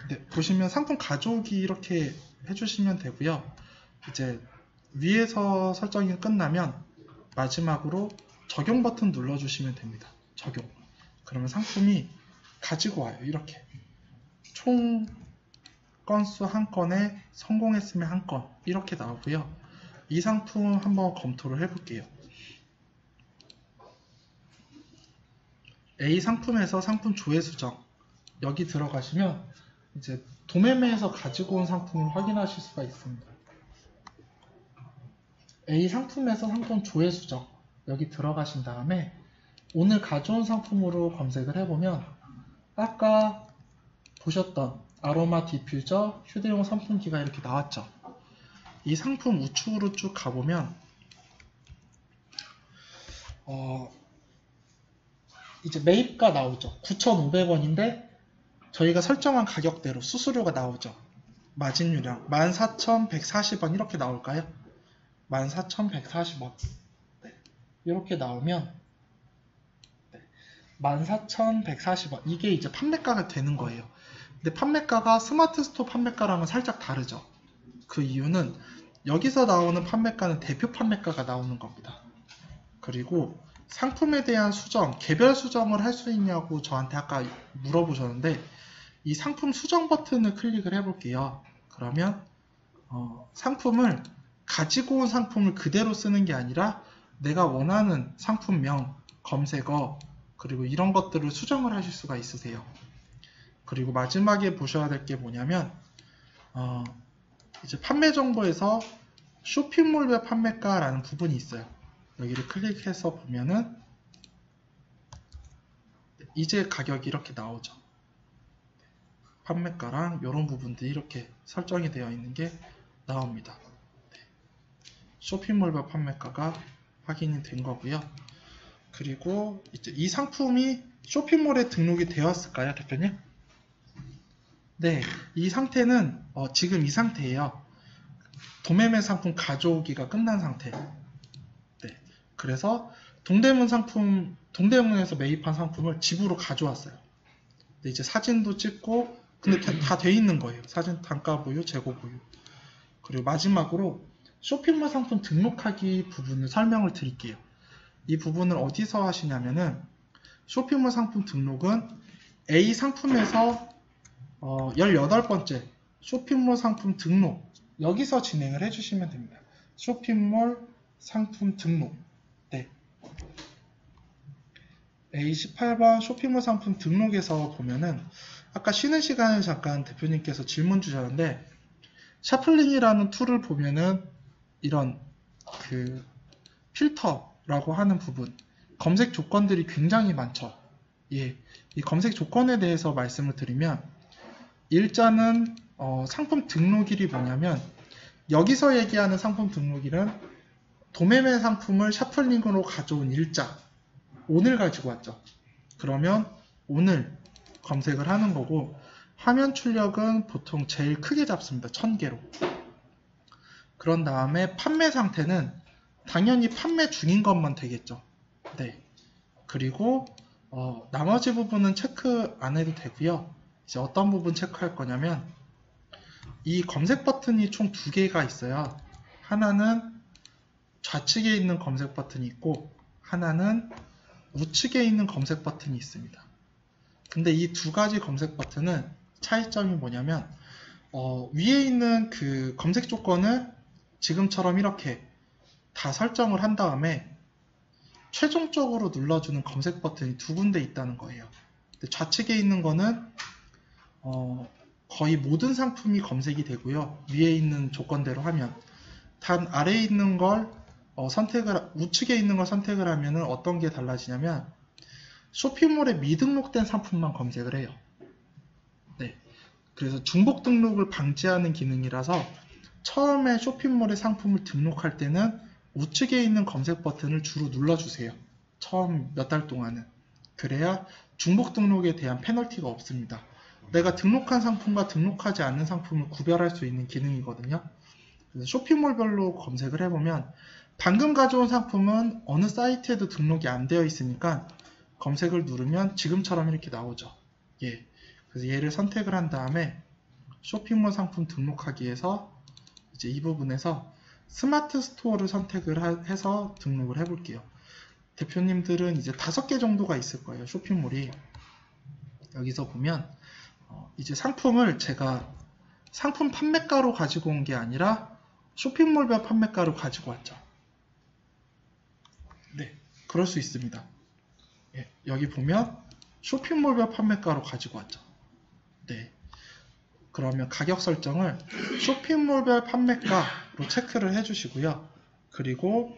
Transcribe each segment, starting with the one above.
네, 보시면 상품 가져오기 이렇게 해주시면 되고요. 이제 위에서 설정이 끝나면 마지막으로 적용 버튼 눌러주시면 됩니다. 적용. 그러면 상품이 가지고 와요. 이렇게. 총 건수 한 건에 성공했으면 한 건. 이렇게 나오고요. 이 상품 한번 검토를 해볼게요. A 상품에서 상품 조회 수정. 여기 들어가시면 이제 도매매에서 가지고 온 상품을 확인하실 수가 있습니다. A 상품에서 상품 조회 수정. 여기 들어가신 다음에 오늘 가져온 상품으로 검색을 해보면 아까 보셨던 아로마 디퓨저 휴대용 선풍기가 이렇게 나왔죠. 이 상품 우측으로 쭉 가보면 이제 매입가 나오죠. 9,500원인데 저희가 설정한 가격대로 수수료가 나오죠. 마진율량 14,140원 이렇게 나올까요? 14,140원. 네. 이렇게 나오면 14,140원. 이게 이제 판매가가 되는 거예요. 근데 판매가가 스마트 스토어 판매가랑은 살짝 다르죠. 그 이유는 여기서 나오는 판매가는 대표 판매가가 나오는 겁니다. 그리고 상품에 대한 수정, 개별 수정을 할 수 있냐고 저한테 아까 물어보셨는데 이 상품 수정 버튼을 클릭을 해볼게요. 그러면 상품을 가지고 온 상품을 그대로 쓰는 게 아니라 내가 원하는 상품명, 검색어, 그리고 이런 것들을 수정을 하실 수가 있으세요. 그리고 마지막에 보셔야 될 게 뭐냐면 이제 판매 정보에서 쇼핑몰별 판매가라는 부분이 있어요. 여기를 클릭해서 보면은 이제 가격이 이렇게 나오죠. 판매가랑 이런 부분들이 이렇게 설정이 되어 있는 게 나옵니다. 쇼핑몰별 판매가가 확인이 된 거고요. 그리고 이제 이 상품이 쇼핑몰에 등록이 되었을까요, 대표님? 네, 이 상태는 지금 이 상태예요. 도매매 상품 가져오기가 끝난 상태. 네, 그래서 동대문에서 매입한 상품을 집으로 가져왔어요. 네, 이제 사진도 찍고, 근데 다 돼 있는 거예요. 사진 단가 보유, 재고 보유. 그리고 마지막으로 쇼핑몰 상품 등록하기 부분을 설명을 드릴게요. 이 부분을 어디서 하시냐면은 쇼핑몰 상품 등록은 A 상품에서 18번째 쇼핑몰 상품 등록 여기서 진행을 해주시면 됩니다. 쇼핑몰 상품 등록. 네. A18번 쇼핑몰 상품 등록에서 보면은 아까 쉬는 시간에 잠깐 대표님께서 질문 주셨는데 샤플링이라는 툴을 보면은 이런 그 필터라고 하는 부분 검색 조건들이 굉장히 많죠. 예, 이 검색 조건에 대해서 말씀을 드리면 일자는 상품 등록일이 뭐냐면 여기서 얘기하는 상품 등록일은 도매매 상품을 샤플링으로 가져온 일자 오늘 가지고 왔죠. 그러면 오늘 검색을 하는 거고 화면 출력은 보통 제일 크게 잡습니다. 1000개로. 그런 다음에 판매 상태는 당연히 판매 중인 것만 되겠죠. 네. 그리고 나머지 부분은 체크 안 해도 되고요. 이제 어떤 부분 체크할 거냐면 이 검색 버튼이 총 2개가 있어요. 하나는 좌측에 있는 검색 버튼이 있고 하나는 우측에 있는 검색 버튼이 있습니다. 근데 이 두 가지 검색 버튼은 차이점이 뭐냐면 위에 있는 그 검색 조건을 지금처럼 이렇게 다 설정을 한 다음에 최종적으로 눌러주는 검색 버튼이 2군데 있다는 거예요. 근데 좌측에 있는 거는 거의 모든 상품이 검색이 되고요. 위에 있는 조건대로 하면 단 아래에 있는 걸 우측에 있는 걸 선택을 하면 어떤 게 달라지냐면 쇼핑몰에 미등록된 상품만 검색을 해요. 네. 그래서 중복 등록을 방지하는 기능이라서 처음에 쇼핑몰에 상품을 등록할 때는 우측에 있는 검색 버튼을 주로 눌러주세요. 처음 몇 달 동안은. 그래야 중복 등록에 대한 페널티가 없습니다. 내가 등록한 상품과 등록하지 않는 상품을 구별할 수 있는 기능이거든요. 그래서 쇼핑몰별로 검색을 해보면 방금 가져온 상품은 어느 사이트에도 등록이 안 되어 있으니까 검색을 누르면 지금처럼 이렇게 나오죠. 예. 그래서 얘를 선택을 한 다음에 쇼핑몰 상품 등록하기에서 이제 이 부분에서 스마트 스토어를 선택을 해서 등록을 해볼게요. 대표님들은 이제 5개 정도가 있을 거예요. 쇼핑몰이. 여기서 보면 이제 상품을 제가 상품 판매가로 가지고 온 게 아니라 쇼핑몰별 판매가로 가지고 왔죠. 네, 그럴 수 있습니다. 예, 여기 보면 쇼핑몰별 판매가로 가지고 왔죠. 네, 그러면 가격 설정을 쇼핑몰별 판매가로 체크를 해주시고요. 그리고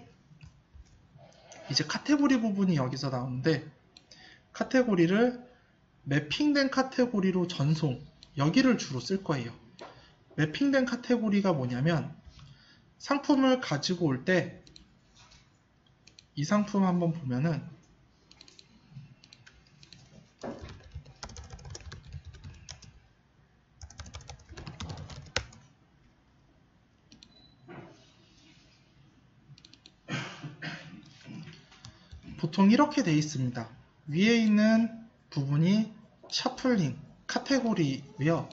이제 카테고리 부분이 여기서 나오는데 카테고리를 매핑된 카테고리로 전송, 여기를 주로 쓸 거예요. 매핑된 카테고리가 뭐냐면 상품을 가지고 올 때 이 상품 한번 보면은 보통 이렇게 돼 있습니다. 위에 있는 부분이 샤플링 카테고리고요.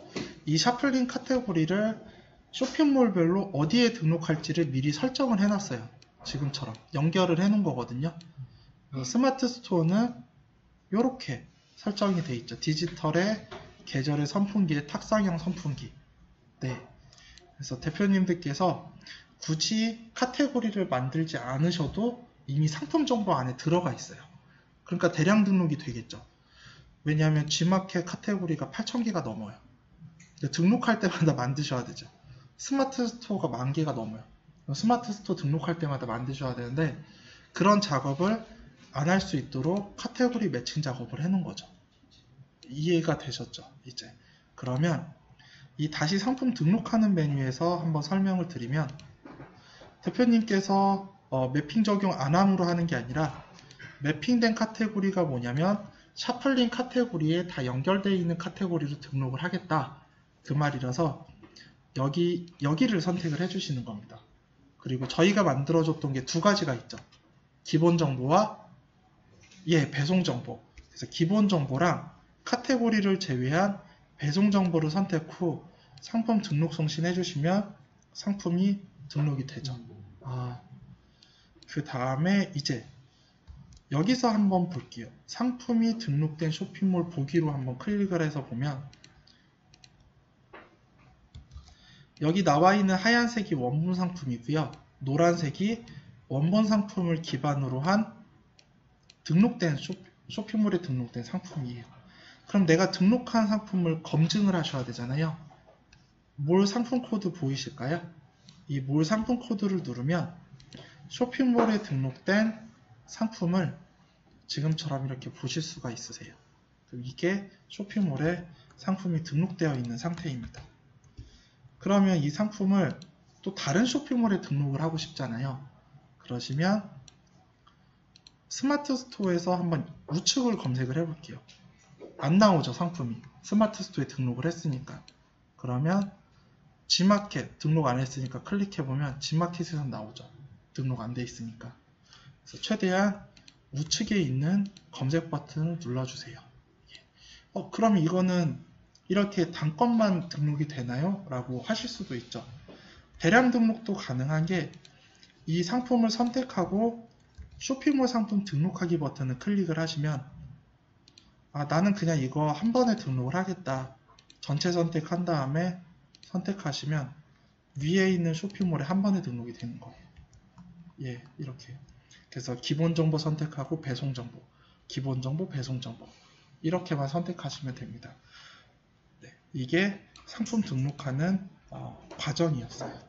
이 샤플링 카테고리를 쇼핑몰별로 어디에 등록할지를 미리 설정을 해놨어요. 지금처럼 연결을 해놓은 거거든요. 스마트 스토어는 이렇게 설정이 돼 있죠. 디지털의 계절의 선풍기의 탁상형 선풍기. 네. 그래서 대표님들께서 굳이 카테고리를 만들지 않으셔도 이미 상품 정보 안에 들어가 있어요. 그러니까 대량 등록이 되겠죠. 왜냐하면 G마켓 카테고리가 8,000개가 넘어요. 등록할 때마다 만드셔야 되죠. 스마트 스토어가 10,000개가 넘어요. 스마트 스토어 등록할 때마다 만드셔야 되는데 그런 작업을 안 할 수 있도록 카테고리 매칭 작업을 해놓은 거죠. 이해가 되셨죠? 이제 그러면 이 다시 상품 등록하는 메뉴에서 한번 설명을 드리면 대표님께서 매핑 적용 안 함으로 하는 게 아니라 매핑된 카테고리가 뭐냐면 샤플링 카테고리에 다 연결되어 있는 카테고리로 등록을 하겠다 그 말이라서 여기를 선택을 해주시는 겁니다. 그리고 저희가 만들어줬던 게 2가지가 있죠. 기본 정보와 배송 정보. 그래서 기본 정보랑 카테고리를 제외한 배송 정보를 선택 후 상품 등록送신 해주시면 상품이 등록이 되죠. 그 다음에 이제 여기서 한번 볼게요. 상품이 등록된 쇼핑몰 보기로 한번 클릭을 해서 보면 여기 나와 있는 하얀색이 원본 상품이고요. 노란색이 원본 상품을 기반으로 한 등록된 쇼핑몰에 등록된 상품이에요. 그럼 내가 등록한 상품을 검증을 하셔야 되잖아요. 몰 상품 코드 보이실까요? 이 몰 상품 코드를 누르면 쇼핑몰에 등록된 상품을 지금처럼 이렇게 보실 수가 있으세요. 이게 쇼핑몰에 상품이 등록되어 있는 상태입니다. 그러면 이 상품을 또 다른 쇼핑몰에 등록을 하고 싶잖아요. 그러시면 스마트 스토어에서 한번 우측을 검색을 해볼게요. 안 나오죠, 상품이. 스마트 스토어에 등록을 했으니까. 그러면 G마켓 등록 안 했으니까 클릭해보면 G마켓에서 나오죠. 등록 안 돼 있으니까. 그래서 최대한 우측에 있는 검색 버튼을 눌러주세요. 그럼 이거는 이렇게 단건만 등록이 되나요? 라고 하실 수도 있죠. 대량 등록도 가능한 게 이 상품을 선택하고 쇼핑몰 상품 등록하기 버튼을 클릭을 하시면 나는 그냥 이거 한 번에 등록을 하겠다. 전체 선택한 다음에 선택하시면 위에 있는 쇼핑몰에 한 번에 등록이 되는 거예요. 이렇게. 그래서 기본 정보 선택하고 배송 정보, 기본 정보, 배송 정보 이렇게만 선택하시면 됩니다. 이게 상품 등록하는 과정이었어요.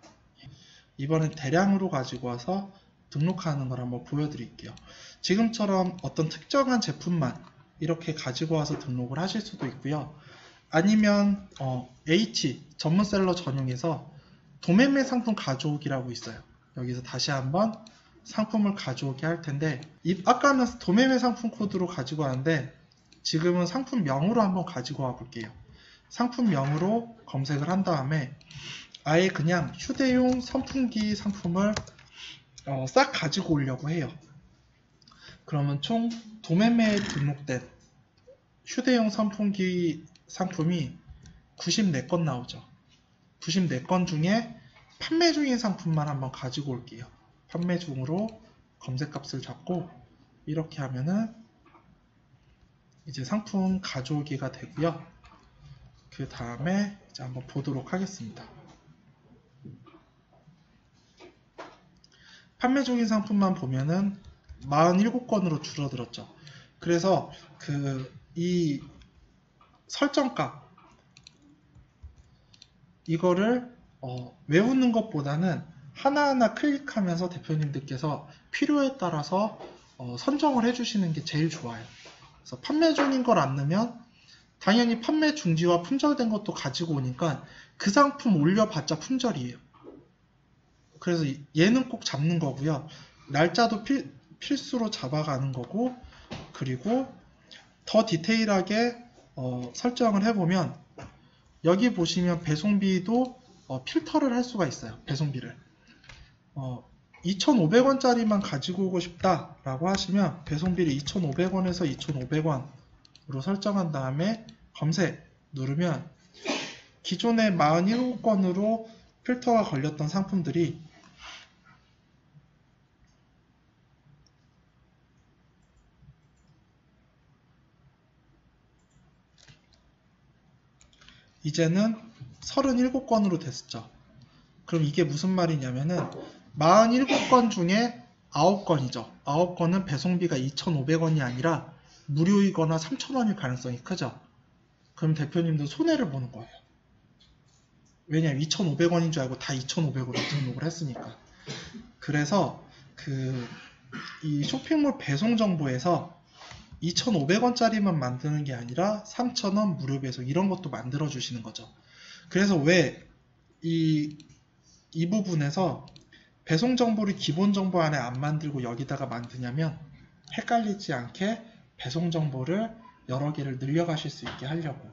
이번엔 대량으로 가지고 와서 등록하는 걸 한번 보여드릴게요. 지금처럼 어떤 특정한 제품만 이렇게 가지고 와서 등록을 하실 수도 있고요. 아니면 H 전문셀러 전용에서 도매매 상품 가져오기라고 있어요. 여기서 다시 한번 상품을 가져오게 할 텐데 아까는 도매매 상품 코드로 가지고 왔는데 지금은 상품명으로 한번 가지고 와 볼게요. 상품명으로 검색을 한 다음에 아예 그냥 휴대용 선풍기 상품을 싹 가지고 오려고 해요. 그러면 총 도매매에 등록된 휴대용 선풍기 상품이 94건 나오죠. 94건 중에 판매 중인 상품만 한번 가지고 올게요. 판매 중으로 검색값을 잡고 이렇게 하면은 이제 상품 가져오기가 되고요. 그 다음에 이제 한번 보도록 하겠습니다. 판매 중인 상품만 보면은 47건으로 줄어들었죠. 그래서 이 설정값 이거를 외우는 것보다는 하나하나 클릭하면서 대표님들께서 필요에 따라서 선정을 해주시는 게 제일 좋아요. 그래서 판매 중인 걸 안 넣으면 당연히 판매 중지와 품절된 것도 가지고 오니까 그 상품 올려봤자 품절이에요. 그래서 얘는 꼭 잡는 거고요. 날짜도 필수로 잡아가는 거고, 그리고 더 디테일하게 설정을 해보면 여기 보시면 배송비도 필터를 할 수가 있어요. 배송비를 2,500원짜리만 가지고 오고 싶다 라고 하시면 배송비를 2,500원에서 2,500원으로 설정한 다음에 검색 누르면 기존에 47건으로 필터가 걸렸던 상품들이 이제는 37건으로 됐죠. 그럼 이게 무슨 말이냐면은 47건 중에 9건이죠. 9건은 배송비가 2,500원이 아니라 무료이거나 3,000원일 가능성이 크죠. 그럼 대표님도 손해를 보는 거예요. 왜냐면 2,500원인 줄 알고 다 2,500원으로 등록을 했으니까. 그래서 이 쇼핑몰 배송 정보에서 2,500원짜리만 만드는 게 아니라 3,000원 무료 배송 이런 것도 만들어 주시는 거죠. 그래서 왜 이 부분에서 배송 정보를 기본 정보 안에 안 만들고 여기다가 만드냐면 헷갈리지 않게 배송 정보를 여러 개를 늘려가실 수 있게 하려고.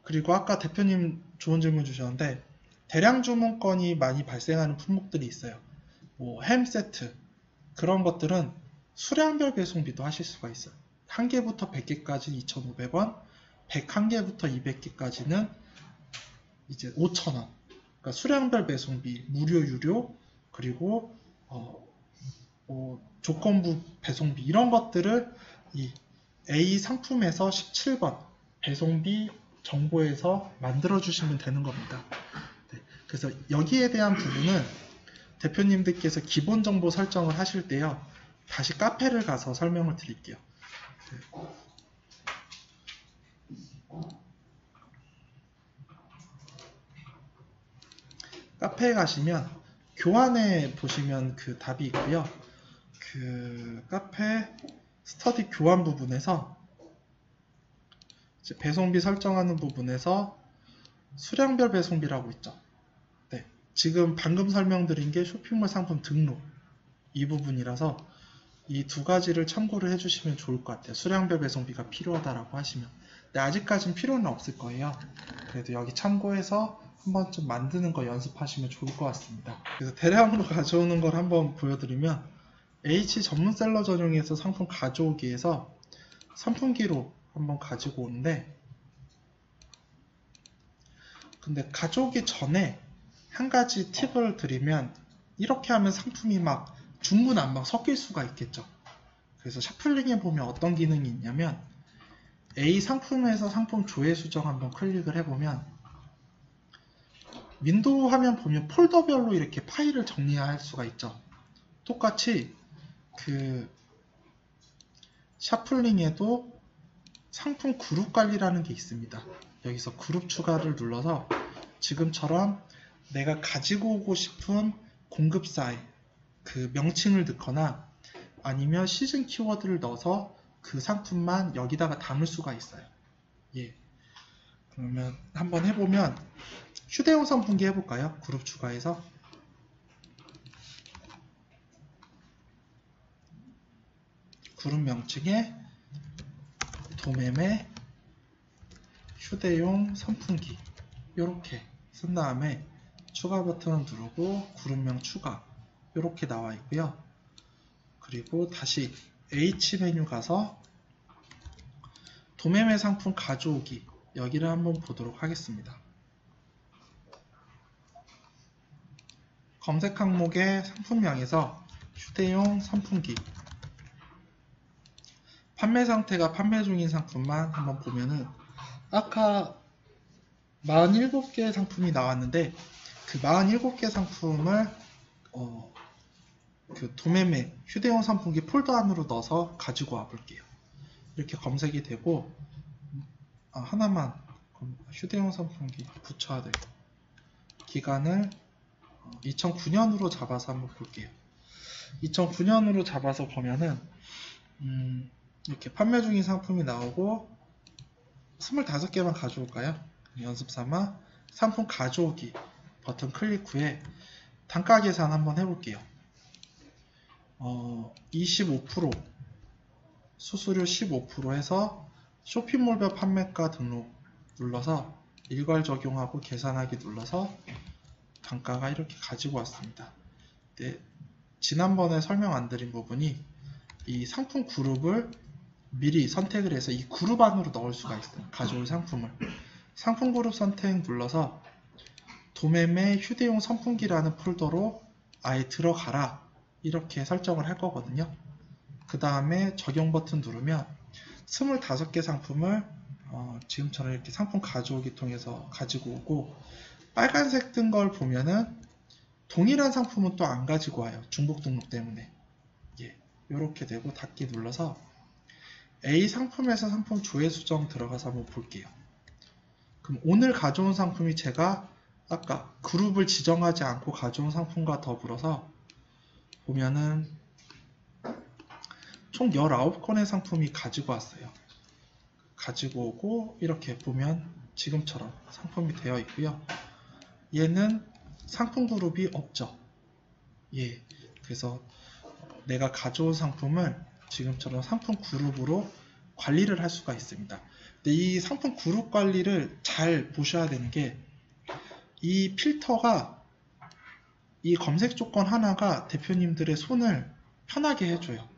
그리고 아까 대표님 좋은 질문 주셨는데 대량 주문건이 많이 발생하는 품목들이 있어요. 뭐 햄 세트 그런 것들은 수량별 배송비도 하실 수가 있어요. 1개부터 100개까지 2,500원, 101개부터 200개까지는 이제 5,000원. 그러니까 수량별 배송비, 무료, 유료, 그리고 조건부 배송비 이런 것들을 이 A 상품에서 17번 배송비 정보에서 만들어 주시면 되는 겁니다. 네, 그래서 여기에 대한 부분은 대표님들께서 기본 정보 설정을 하실 때요. 다시 카페를 가서 설명을 드릴게요. 카페에 가시면 교환에 보시면 그 답이 있고요. 그 카페 스터디 교환 부분에서 이제 배송비 설정하는 부분에서 수량별 배송비라고 있죠. 네, 지금 방금 설명드린 게 쇼핑몰 상품 등록 이 부분이라서 이 두 가지를 참고를 해주시면 좋을 것 같아요. 수량별 배송비가 필요하다라고 하시면. 근데 아직까지는 필요는 없을 거예요. 그래도 여기 참고해서 한번 좀 만드는 거 연습하시면 좋을 것 같습니다. 그래서 대량으로 가져오는 걸 한번 보여드리면 H 전문셀러 전용에서 상품 가져오기에서 선풍기로 한번 가지고 오는데 근데 가져오기 전에 한 가지 팁을 드리면 이렇게 하면 상품이 막 중구난방 섞일 수가 있겠죠. 그래서 샤플링에 보면 어떤 기능이 있냐면 A 상품에서 상품 조회 수정 한번 클릭을 해보면 윈도우 화면 보면 폴더별로 이렇게 파일을 정리할 수가 있죠. 똑같이 그 샤플링에도 상품 그룹 관리라는 게 있습니다. 여기서 그룹 추가를 눌러서 지금처럼 내가 가지고 오고 싶은 공급사의 그 명칭을 넣거나 아니면 시즌 키워드를 넣어서 그 상품만 여기다가 담을 수가 있어요. 예. 그러면 한번 해보면 휴대용 선풍기 해볼까요? 그룹 추가해서 그룹 명칭에 도매매 휴대용 선풍기 이렇게 쓴 다음에 추가 버튼을 누르고 그룹명 추가 이렇게 나와 있고요. 그리고 다시 H 메뉴 가서 도매매 상품 가져오기 여기를 한번 보도록 하겠습니다. 검색 항목의 상품명에서 휴대용 선풍기, 판매 상태가 판매 중인 상품만 한번 보면은 아까 47개의 상품이 나왔는데 그 47개 상품을 그 도매매 휴대용 선풍기 폴더 안으로 넣어서 가지고 와 볼게요. 이렇게 검색이 되고 하나만 휴대용 선풍기 붙여야 되고 기간을 2009년으로 잡아서 한번 볼게요. 2009년으로 잡아서 보면은 이렇게 판매 중인 상품이 나오고 25개만 가져올까요? 연습 삼아 상품 가져오기 버튼 클릭 후에 단가 계산 한번 해볼게요. 25% 수수료 15% 해서 쇼핑몰별 판매가 등록 눌러서 일괄 적용하고 계산하기 눌러서 단가가 이렇게 가지고 왔습니다. 네, 지난번에 설명 안 드린 부분이 이 상품 그룹을 미리 선택을 해서 이 그룹 안으로 넣을 수가 있어요. 가져올 상품을. 상품 그룹 선택 눌러서 도매매 휴대용 선풍기라는 폴더로 아예 들어가라 이렇게 설정을 할 거거든요. 그 다음에 적용 버튼 누르면 25개 상품을 지금처럼 이렇게 상품 가져오기 통해서 가지고 오고 빨간색 뜬 걸 보면은 동일한 상품은 또 안 가지고 와요. 중복 등록 때문에. 이렇게 되고 닫기 눌러서 A 상품에서 상품 조회 수정 들어가서 한번 볼게요. 그럼 오늘 가져온 상품이 제가 아까 그룹을 지정하지 않고 가져온 상품과 더불어서 보면은 총 19건의 상품이 가지고 왔어요. 가지고 오고 이렇게 보면 지금처럼 상품이 되어 있고요. 얘는 상품 그룹이 없죠. 그래서 내가 가져온 상품을 지금처럼 상품 그룹으로 관리를 할 수가 있습니다. 근데 이 상품 그룹 관리를 잘 보셔야 되는 게 이 필터가 이 검색 조건 하나가 대표님들의 손을 편하게 해줘요.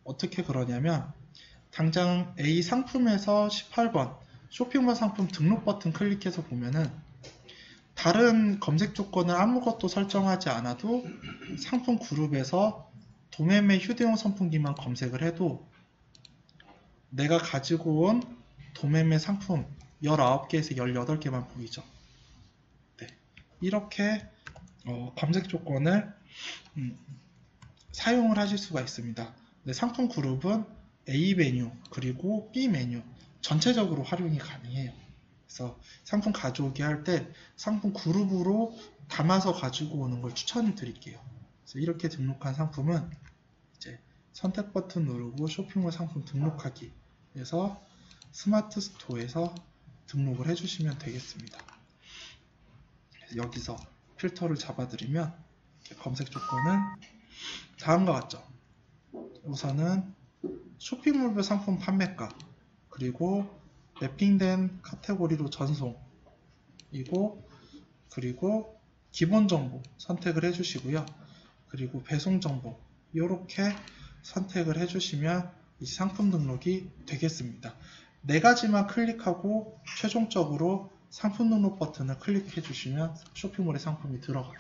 어떻게 그러냐면 당장 A 상품에서 18번 쇼핑몰 상품 등록 버튼 클릭해서 보면은 다른 검색 조건을 아무것도 설정하지 않아도 상품 그룹에서 도매매 휴대용 선풍기만 검색을 해도 내가 가지고 온 도매매 상품 19개에서 18개만 보이죠. 이렇게 검색 조건을 사용을 하실 수가 있습니다. 상품 그룹은 A 메뉴 그리고 B 메뉴 전체적으로 활용이 가능해요. 그래서 상품 가져오기 할 때 상품 그룹으로 담아서 가지고 오는 걸 추천을 드릴게요. 그래서 이렇게 등록한 상품은 이제 선택 버튼 누르고 쇼핑몰 상품 등록하기 해서 스마트 스토어에서 등록을 해주시면 되겠습니다. 여기서 필터를 잡아드리면 검색 조건은 다음과 같죠. 우선은 쇼핑몰별 상품 판매가 그리고 맵핑된 카테고리로 전송이고 그리고 기본 정보 선택을 해주시고요. 그리고 배송 정보 이렇게 선택을 해주시면 이 상품 등록이 되겠습니다. 네 가지만 클릭하고 최종적으로 상품 등록 버튼을 클릭해 주시면 쇼핑몰에 상품이 들어가요.